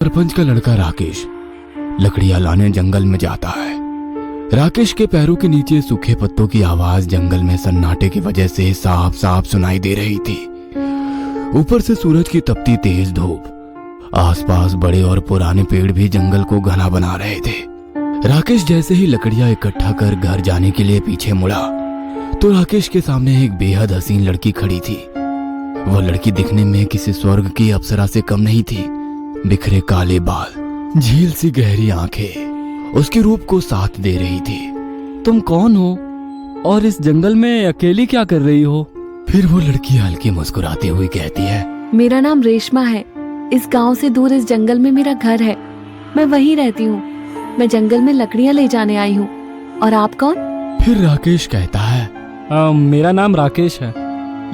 सरपंच का लड़का राकेश लकड़ियां लाने जंगल में जाता है। राकेश के पैरों के नीचे सूखे पत्तों की आवाज जंगल में सन्नाटे की वजह से साफ साफ सुनाई दे रही थी। ऊपर से सूरज की तपती तेज धूप, आसपास बड़े और पुराने पेड़ भी जंगल को घना बना रहे थे। राकेश जैसे ही लकड़ियां इकट्ठा कर घर जाने के लिए पीछे मुड़ा तो राकेश के सामने एक बेहद हसीन लड़की खड़ी थी। वह लड़की दिखने में किसी स्वर्ग की अप्सरा से कम नहीं थी। बिखरे काले बाल, झील सी गहरी आंखें उसके रूप को साथ दे रही थी। तुम कौन हो और इस जंगल में अकेली क्या कर रही हो? फिर वो लड़की हल्की मुस्कुराते हुए कहती है, मेरा नाम रेशमा है। इस गांव से दूर इस जंगल में मेरा घर है। मैं वहीं रहती हूँ। मैं जंगल में लकड़ियाँ ले जाने आई हूँ। और आप कौन? फिर राकेश कहता है, मेरा नाम राकेश है।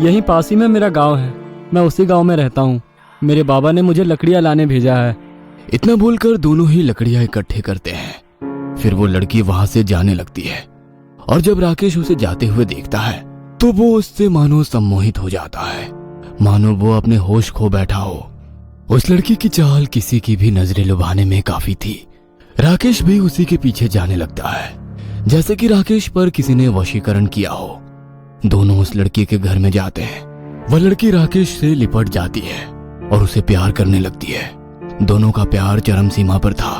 यहीं पास ही में मेरा गांव है। मैं उसी गांव में रहता हूँ। मेरे बाबा ने मुझे लकड़ियाँ लाने भेजा है। इतना बोलकर दोनों ही लकड़ियां इकट्ठे करते हैं। फिर वो लड़की वहां से जाने लगती है और जब राकेश उसे जाते हुए देखता है तो वो उससे मानो सम्मोहित हो जाता है, मानो वो अपने होश खो बैठा हो। उस लड़की की चाल किसी की भी नजरें लुभाने में काफी थी। राकेश भी उसी के पीछे जाने लगता है, जैसे कि राकेश पर किसी ने वशीकरण किया हो। दोनों उस लड़की के घर में जाते हैं। वह लड़की राकेश से लिपट जाती है और उसे प्यार करने लगती है। दोनों का प्यार चरम सीमा पर था।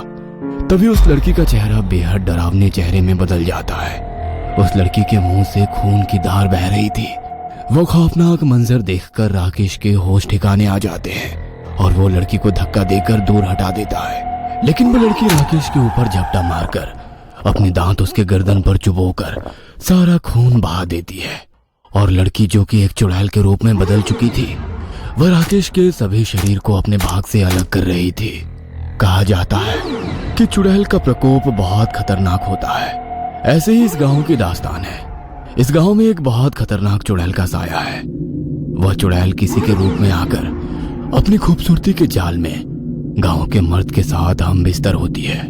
तभी उस लड़की का चेहरा बेहद डरावने चेहरे में बदल जाता है। उस लड़की के मुंह से खून की धार बह रही थी। वो खौफनाक मंजर देखकर राकेश के होश ठिकाने आ जाते हैं और वो लड़की को धक्का देकर दूर हटा देता है। लेकिन वो लड़की राकेश के ऊपर झपटा मारकर अपने दांत उसके गर्दन पर चुभोकर सारा खून बहा देती है। और लड़की, जो कि एक चुड़ैल के रूप में बदल चुकी थी, वह राकेश के सभी शरीर को अपने भाग से अलग कर रही थी। कहा जाता है कि चुड़ैल का प्रकोप बहुत खतरनाक होता है। ऐसे ही इस गांव की दास्तान है। इस गांव में एक बहुत खतरनाक चुड़ैल का साया है। वह चुड़ैल किसी के रूप में आकर अपनी खूबसूरती के जाल में गांव के मर्द के साथ हम बिस्तर होती है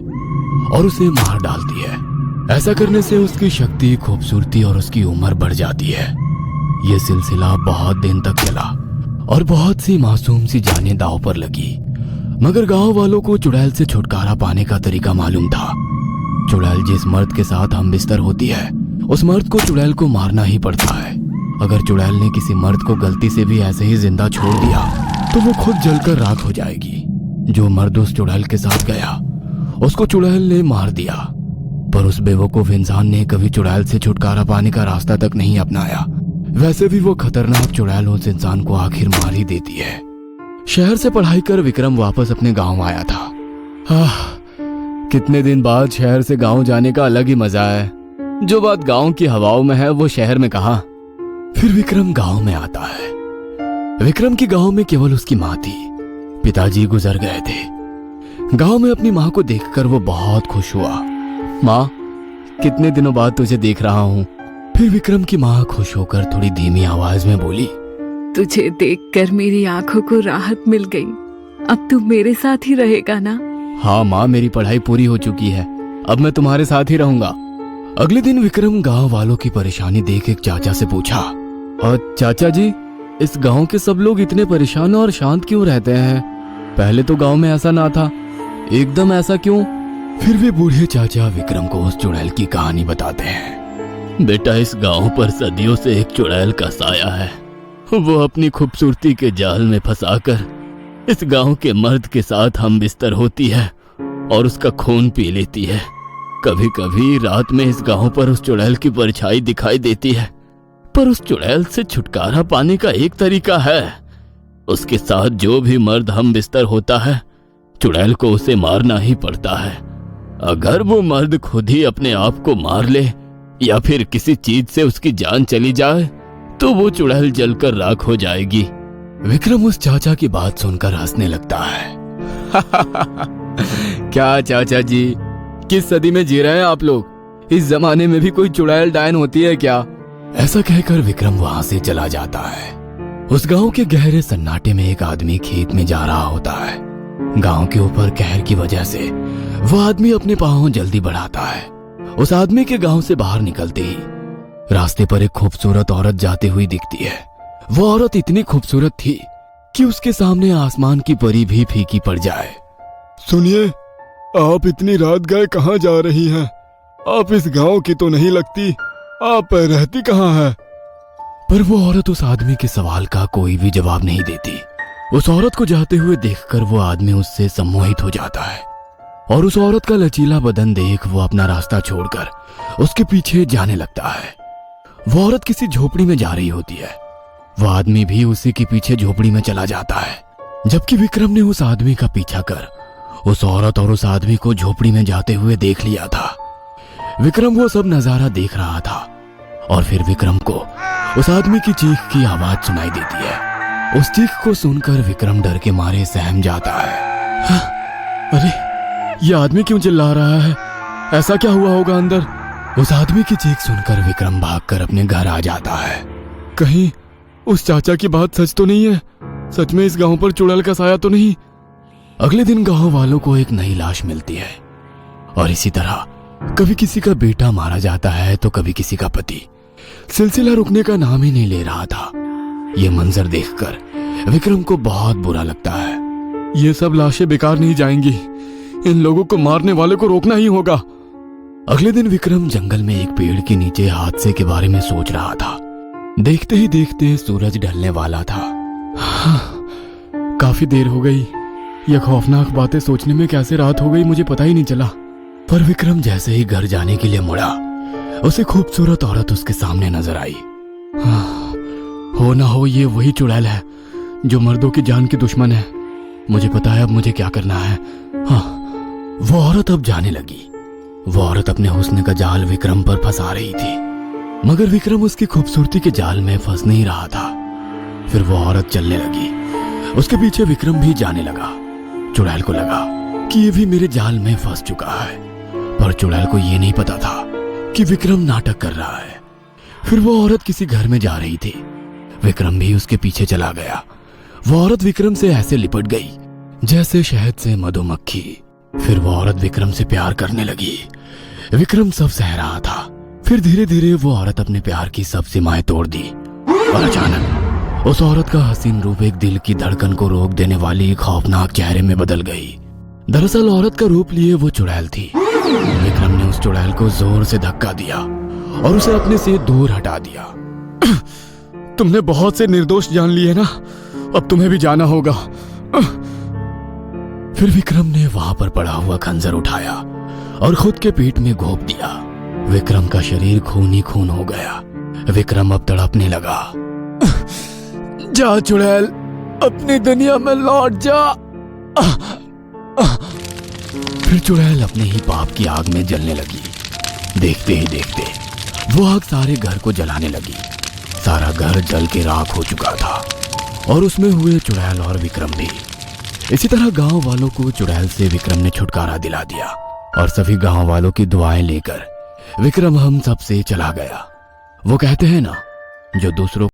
और उसे मार डालती है। ऐसा करने से उसकी शक्ति, खूबसूरती और उसकी उम्र बढ़ जाती है। यह सिलसिला बहुत दिन तक चला और बहुत सी मासूम सी जानें दांव पर लगी। मगर गांव वालों को चुड़ैल से छुटकारा पाने का तरीका मालूम था। चुड़ैल जिस मर्द के साथ हम बिस्तर होती है, उस मर्द को चुड़ैल को मारना ही पड़ता है। अगर चुड़ैल ने किसी मर्द को गलती से भी ऐसे ही जिंदा छोड़ दिया तो वो खुद जलकर राख हो जाएगी। जो मर्द उस चुड़ैल के साथ गया उसको चुड़ैल ने मार दिया, पर उस बेवकूफ इंसान ने कभी चुड़ैल से छुटकारा पाने का रास्ता तक नहीं अपनाया। वैसे भी वो खतरनाक चुड़ैल उस इंसान को आखिर मार ही देती है। शहर से पढ़ाई कर विक्रम वापस अपने गांव आया था। कितने दिन बाद शहर से गांव जाने का अलग ही मजा है। जो बात गांव की हवाओं में है वो शहर में कहाँ। फिर विक्रम गांव में आता है। विक्रम की गांव में केवल उसकी माँ थी। पिताजी गुजर गए थे। गांव में अपनी माँ को देखकर वो बहुत खुश हुआ। माँ, कितने दिनों बाद तुझे देख रहा हूँ। फिर विक्रम की माँ खुश होकर थोड़ी धीमी आवाज में बोली, तुझे देखकर मेरी आंखों को राहत मिल गई। अब तू मेरे साथ ही रहेगा ना? हाँ माँ, मेरी पढ़ाई पूरी हो चुकी है। अब मैं तुम्हारे साथ ही रहूंगा। अगले दिन विक्रम गांव वालों की परेशानी देख एक चाचा से पूछा, और चाचा जी, इस गांव के सब लोग इतने परेशान और शांत क्यों रहते हैं? पहले तो गांव में ऐसा ना था, एकदम ऐसा क्यों? फिर वे बूढ़े चाचा विक्रम को उस चुड़ैल की कहानी बताते हैं। बेटा, इस गांव पर सदियों से एक चुड़ैल का साया है। वो अपनी खूबसूरती के जाल में फंसाकर इस गांव के मर्द के साथ हम बिस्तर होती है और उसका खून पी लेती है। कभी कभी रात में इस गांव पर उस चुड़ैल की परछाई दिखाई देती है, पर उस चुड़ैल से छुटकारा पाने का एक तरीका है। उसके साथ जो भी मर्द हम बिस्तर होता है, चुड़ैल को उसे मारना ही पड़ता है। अगर वो मर्द खुद ही अपने आप को मार ले या फिर किसी चीज से उसकी जान चली जाए तो वो चुड़ैल जलकर राख हो जाएगी। विक्रम उस चाचा की बात सुनकर हंसने लगता है। क्या चाचा जी, किस सदी में जी रहे हैं आप लोग? इस जमाने में भी कोई चुड़ैल डायन होती है क्या? ऐसा कहकर विक्रम वहां से चला जाता है। उस गांव के गहरे सन्नाटे में एक आदमी खेत में जा रहा होता है। गांव के ऊपर कहर की वजह से वह आदमी अपने पांव जल्दी बढ़ाता है। उस आदमी के गांव से बाहर निकलते ही रास्ते पर एक खूबसूरत औरत जाती हुई दिखती है। वो औरत इतनी खूबसूरत थी कि उसके सामने आसमान की परी भी फीकी पड़ जाए। सुनिए, आप इतनी रात गए कहाँ जा रही हैं? आप इस गांव की तो नहीं लगती। आप रहती कहाँ है? पर वो औरत उस आदमी के सवाल का कोई भी जवाब नहीं देती। उस औरत को जाते हुए देखकर वो आदमी उससे सम्मोहित हो जाता है और उस औरत का लचीला बदन देख वो अपना रास्ता छोड़कर उसके पीछे जाने लगता है। वो औरत किसी झोपड़ी में जा रही होती है। वो आदमी भी उसी के पीछे झोपड़ी में चला जाता है। जबकि विक्रम ने उस आदमी का पीछा कर उस औरत और उस आदमी को झोपड़ी में जाते हुए देख लिया था। विक्रम वो सब नजारा देख रहा था और फिर विक्रम को उस आदमी की चीख की आवाज सुनाई देती है। उस चीख को सुनकर विक्रम डर के मारे सहम जाता है। अरे, ये आदमी क्यों चिल्ला रहा है? ऐसा क्या हुआ होगा अंदर? उस आदमी की चीख सुनकर विक्रम भागकर अपने घर आ जाता है। कहीं उस चाचा की बात सच तो नहीं है? सच में इस गांव पर चुड़ैल का साया तो नहीं? अगले दिन गांव वालों को एक नई लाश मिलती है और इसी तरह कभी किसी का बेटा मारा जाता है तो कभी किसी का पति। सिलसिला रुकने का नाम ही नहीं ले रहा था। ये मंजर देखकर विक्रम को बहुत बुरा लगता है। ये सब लाशें बेकार नहीं जाएंगी। इन लोगों को मारने वाले को रोकना ही होगा। अगले दिन विक्रम जंगल में एक पेड़ के नीचे हादसे के बारे में सोच रहा था। देखते ही देखते सूरज ढलने वाला था। काफी देर हो गई। यह खौफनाक बातें सोचने में कैसे रात हो गई मुझे पता ही नहीं चला। पर विक्रम जैसे ही घर जाने के लिए मुड़ा, उसे खूबसूरत औरत उसके सामने नजर आई। हो ना हो ये वही चुड़ैल है जो मर्दों की जान की दुश्मन है। मुझे पता है अब मुझे क्या करना है। हाँ, वो औरत अब जाने लगी। वो औरत अपने हुस्न का जाल विक्रम पर फंसा रही थी, मगर विक्रम उसकी खूबसूरती के जाल में फंस नहीं रहा था। फिर वो औरत चलने लगी। उसके पीछे विक्रम भी जाने लगा। चुड़ैल को लगा कि ये भी मेरे जाल में फंस चुका है, पर चुड़ैल को ये नहीं पता था कि विक्रम नाटक कर रहा है। फिर वो औरत किसी घर में जा रही थी। विक्रम भी उसके पीछे चला गया। वो औरत विक्रम से ऐसे लिपट गई जैसे शहद से मधुमक्खी। फिर वो औरत विक्रम से प्यार करने लगी। विक्रम सब सह रहा था। फिर धीरे धीरे वो औरत अपने प्यार की सब सीमाएं तोड़ दी और अचानक उस औरत का हसीन रूप एक दिल की धड़कन को रोक देने वाली खौफनाक चेहरे में बदल गई। दरअसल औरत का रूप लिए वो चुड़ैल थी। विक्रम ने उस चुड़ैल को जोर से धक्का दिया और उसे अपने से दूर हटा दिया। तुमने बहुत से निर्दोष जान लिए ना, अब तुम्हें भी जाना होगा। फिर विक्रम ने वहां पर पड़ा हुआ खंजर उठाया और खुद के पेट में घोंप दिया। विक्रम का शरीर खून ही खून हो गया। विक्रम अब तड़पने लगा। जा चुड़ैल, अपनी दुनिया में लौट जा। फिर चुड़ैल अपने ही पाप की आग में जलने लगी। देखते ही देखते वो आग सारे घर को जलाने लगी। सारा घर जल के राख हो चुका था और उसमें हुए चुड़ैल और विक्रम भी। इसी तरह गांव वालों को चुड़ैल से विक्रम ने छुटकारा दिला दिया और सभी गांव वालों की दुआएं लेकर विक्रम हम सब से चला गया। वो कहते हैं ना, जो दूसरों